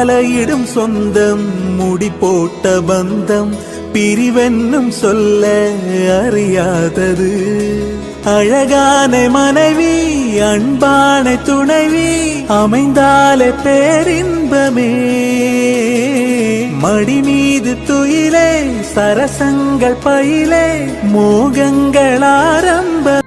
மாலையிடும் சொந்தம் முடி போட்ட பந்தம் பிரிவென்னும் சொல்ல அறியாதது. அழகான மனைவி அன்பான துணைவி அமைந்தாலே பேரின்பமே. மடி மீது துயிலே சரசங்கள் பயிலே மோகங்கள் ஆரம்ப.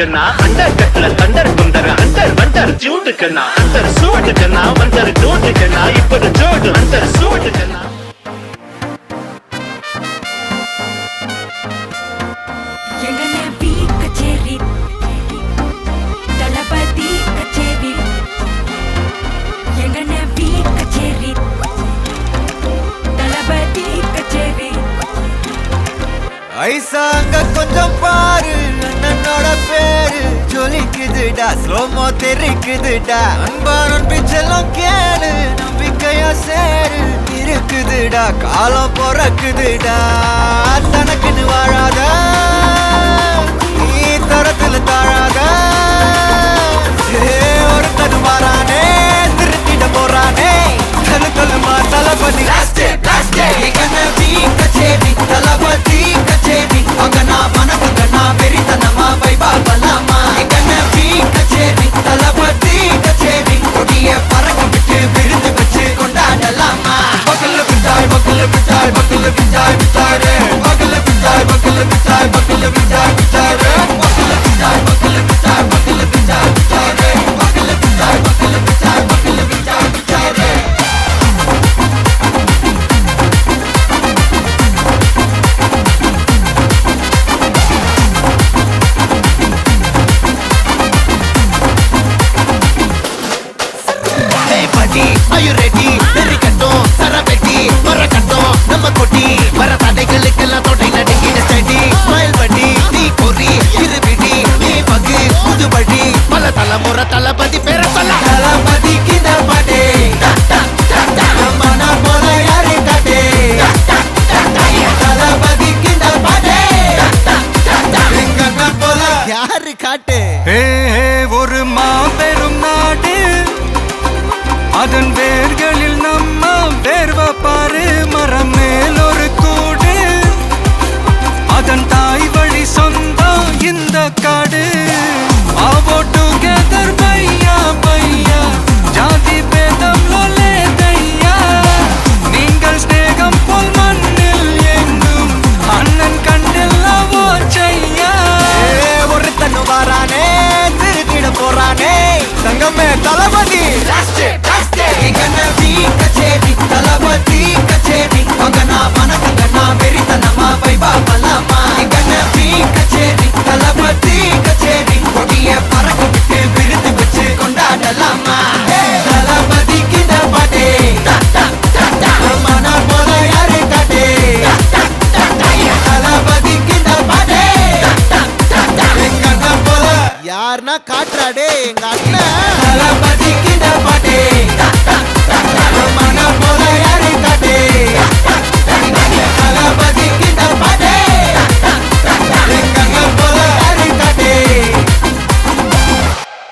சூட்டுக்குன்னா அண்டர் கட்ல தண்டர் குண்டர் அண்டர் வண்டர் ஜூட்டுக்குன்னா அண்டர் சூட்டுக்குன்னா வண்டர் ஜூட்டுக்குன்னா இப்படி ஜோடு அண்டர் சூட்டுக்குன்னா ஐசா அங்க கொஞ்சம் பாரு அண்ணனோட பேரு ஜொலிக்குதுடா ஸ்லோமோ தெரிக்குதுடா அன்பானன் பிச்செல்லாம் கேளு நம்பிக்கையா சேரு இருக்குதுடா காலம் பிறக்குதுடா தனக்குன்னு வாழாத நீ தரத்துல தாழாத ஒரு கது மாறானே திருத்திட போறானே கலு கலுமா தளபதி தளபதி கச்சேரி அங்கனா மனசுங்கனா வெறித்தனமா வைபா பலாமா எங்கன பீ கச்சேரி தளபதி கச்சேரி கொடிய பறக்க விட்டு விருந்து வச்சு கொண்டாடலாமா பக்கல்ல பிட்டாய் பக்கல்ல பிட்டாய் பக்கல்ல பிட்டாய் பிட்டாரே பக்கல்ல பிட்டாய் பக்கல்ல பிட்டாய் பக்கல்ல பிட்டாய் பிட்டாரே பக்கல்ல பிட்டாய் பக்கல்ல பிட்டாய் பக்கல்ல பிட்டாய் பிட்டாரே பக்கல்ல பிட்டாய் பக்கல்ல பிட்டாய் பக்கல்ல பிட்டாய் பிட்டாரே Are you ready? Very கட்டும் சரவெட்டி வர கட்டும் நம்ம கொட்டி வர தடைகளுக்கெல்லாம் தொடை நடுங்கிட ஸ்டடி ஸ்மைல் பண்ணி நீ கொறி இருவிடி நீ பகு புதுபடி பல தலைமுறை தளபதி பேர சொல்ல தளபதி கிந்த பாட்டே மன போல யாரே காட்டே தளபதி கிந்த பாட்டே எங்க போல யாரு காட்டே ஒரு மாபெரும் நாடு அதன் வேர்களில் நம்ம வேர்வ பாரு மரம் மேல் ஒரு கூடு அதன் தாய் வழி சொந்தம் இந்த காடு ஆவோ டுகெதர் பையா பையா ஜாதி பேதம் லோலே தையா நீங்கள் ஸ்நேகம் போல் மண்ணில் எங்கும் அண்ணன் கண்டில்லவோ செய்யா ஒரு தன்னு வாரானே திருத்திட போறானே தங்கமே தளபதி கச்சேரி தளபதி கச்சேரி அங்கனா மனசுங்கனா வெறித்தனமா வைபா பலாமா எங்கன பீ கச்சேரி தளபதி கச்சேரி கொடிய பறக்க விட்டு விருந்து வச்சு கொண்டாடலாமா தளபதி கிந்த பாட்டே மன போல யாரு காட்டே தளபதி கிந்த பாட்டே எங்கன போல யாருன்னா காட்டுறாடே எங்க அண்ணன் தளபதி கிந்த பாட்டே மன போல யாரு காட்டே தளபதி கிந்த பாட்டே எங்கன போல யாரு காட்டே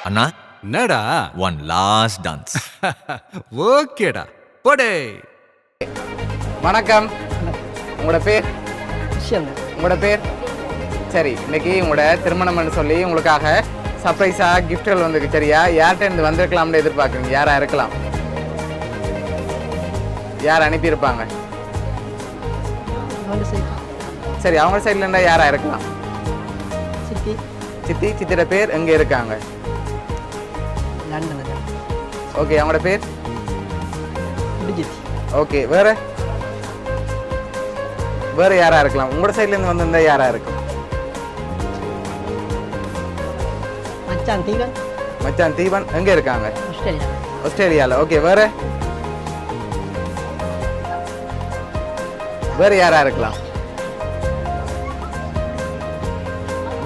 அண்ணா என்னடா ஒன் லாஸ்ட் டான்ஸ் ஓகேடா போடே வணக்கம். உங்களோட பேர்? உங்களோட பேர்? சரி, இன்னைக்கு உங்களோட திருமணம்னு சொல்லி உங்களுக்காக சர்ப்ரைஸாக கிஃப்ட்கள் வந்துருக்கு. சரியா? யார்கிட்ட இருந்து வந்திருக்கலாம்னு எதிர்பார்க்குறீங்க? யாரா இருக்கலாம்? யார் அனுப்பியிருப்பாங்க? சரி, அவங்க சைட்ல இருந்தா யாரா இருக்கலாம்? சித்தி. சித்தியோட பேர் எங்க இருக்காங்க? ஓகே, அவங்களோட பேர்? ஓகே, வேற யாரா இருக்கலாம்? உங்களோட சைட்ல இருந்து வந்திருந்தா யாரா இருக்கும்? மச்சான் தீவன் எங்க இருக்காங்க? ஆஸ்திரேலியால. ஓகே, வேற யாரா இருக்கலாம்?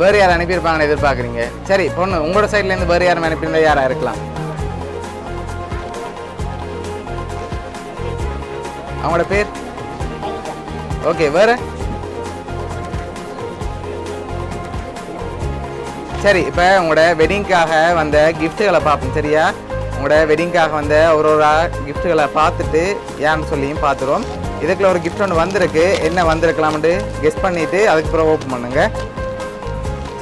வேற யார் அனுப்பியிருப்பாங்கன்னு எதிர்பார்க்குறீங்க? சரி, பொண்ணு உங்களோட சைட்ல இருந்து வேற யாரும் அனுப்பியிருந்தா யாரா இருக்கலாம்? அவங்களோட பேர்? ஓகே, வேற? சரி, இப்போ உங்களோட வெட்டிங்காக வந்த கிஃப்ட்டுகளை பார்ப்போம். சரியா? உங்களோட வெட்டிங்காக வந்த ஒரு கிஃப்ட்டுகளை பார்த்துட்டு ஏன்னு சொல்லியும் பார்த்துருவோம். இதுக்குள்ள ஒரு கிஃப்ட் ஒன்று வந்திருக்கு. என்ன வந்திருக்கலாம்னு கெஸ் பண்ணிட்டு அதுக்கு அப்புறம் ஓப்பன் பண்ணுங்க.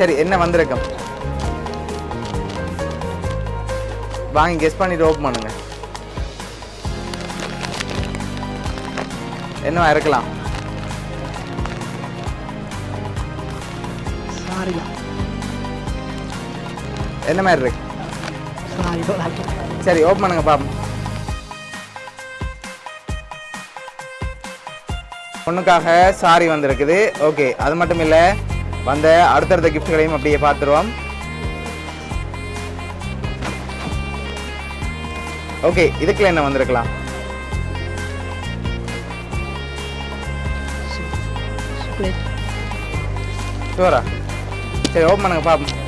சரி, என்ன வந்திருக்கும்? வாங்கி கெஸ் பண்ணிட்டு ஓப்பன் பண்ணுங்க. என்னவா இருக்கலாம்? என்ன மாதிரி இருக்கு? சரி ஓப்பன் பண்ணுங்க பாப்போம். பொண்ணுக்காக சாரி வந்திருக்குது. ஓகே, அது மட்டும் இல்லை, வந்த அடுத்தடுத்த கிஃப்ட்களையும் அப்படியே பார்த்துருவோம். ஓகே, இதுக்குள்ள என்ன வந்திருக்கலாம்? ஷூரா? சரி ஓப்பன் பண்ணுங்க பாப்போம்.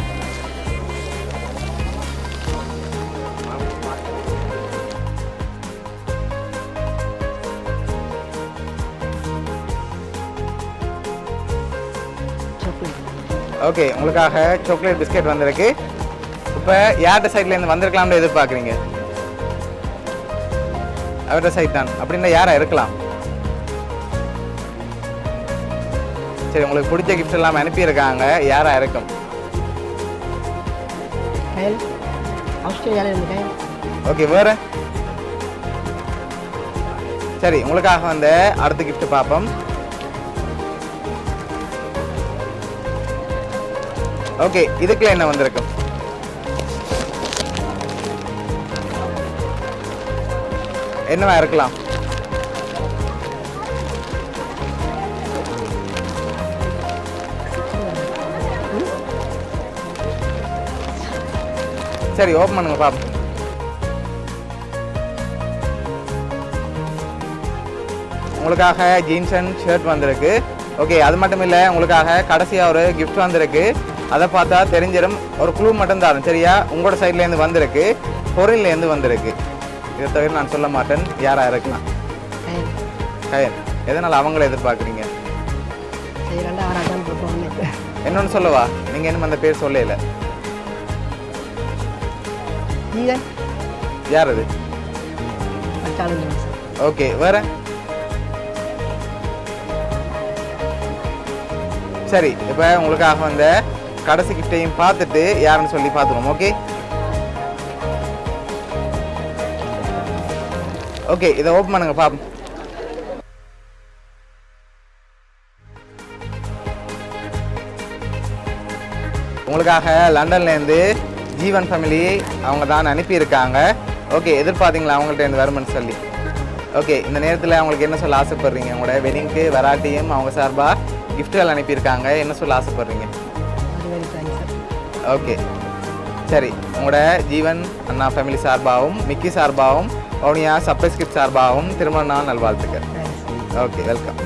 ஓகே, உங்களுக்காக சாக்லேட் பிஸ்கெட் வந்திருக்கு. இப்போ யார்கிட்ட சைட்லேருந்து வந்திருக்கலாம்னு எதிர்பார்க்குறீங்க? அவர்கிட்ட சைட் தான். அப்படின்னா யாரா இருக்கலாம்? சரி, உங்களுக்கு பிடிச்ச கிஃப்ட் எல்லாம் அனுப்பியிருக்காங்க, யாரா இருக்கும்? ஓகே, வேற? சரி, உங்களுக்காக வந்து அடுத்த கிஃப்ட் பார்ப்போம். ஓகே, இதுக்குள்ள என்ன வந்திருக்கும்? என்னவா இருக்கலாம்? சரி ஓப்பன் பண்ணுங்க பாப்போம். உங்களுக்காக ஜீன்ஸ் அண்ட் ஷர்ட் வந்திருக்கு. ஓகே, அது மட்டும் இல்லை, உங்களுக்காக கடைசியாக ஒரு கிஃப்ட் வந்திருக்கு. அதை பார்த்தா தெரிஞ்சிடும். ஒரு குழு மட்டும் தான், சரியா? உங்களோட சைட்லேருந்து வந்திருக்கு, பொருள்லேருந்து வந்திருக்கு. இதை தவிர நான் சொல்ல மாட்டேன், யாராக இருக்கலாம்? கயன். எதனால் அவங்கள எதிர்பார்க்குறீங்க? என்னொன்று சொல்லவா? நீங்கள் இன்னும் அந்த பேர் சொல்லல. யார் அது? ஓகே, வேற? சரி, இப்போ உங்களுக்காக வந்த கடைசி கிஃப்டையும் பார்த்துட்டு யாருன்னு சொல்லி பார்த்துருவோம். ஓகே ஓகே, இதை ஓப்பன் பண்ணுங்க பாப்போம். உங்களுக்காக லண்டன்லேருந்து ஜீவன் ஃபேமிலி அவங்க தான் அனுப்பியிருக்காங்க. ஓகே, எதிர்பார்த்தீங்களா அவங்கள்ட்ட இருந்து வருமானு சொல்லி? ஓகே, இந்த நேரத்தில் அவங்களுக்கு என்ன சொல்ல ஆசைப்படுறீங்க? உங்களோட வெட்டிங்க்கு வராட்டியும் அவங்க சார்பாக கிஃப்ட்கள் அனுப்பியிருக்காங்க, என்ன சொல்ல ஆசைப்படுறீங்க? ஓகே, சரி, உங்களோட ஜீவன் அண்ணா ஃபேமிலி சார்பாகவும் மிக்கி சார்பாகவும் வவுனியா சர்ப்ரைஸ் கிஃப்ட் சார்பாகவும் திருமண நாள் நல்வாழ்த்துக்கள். Okay, welcome.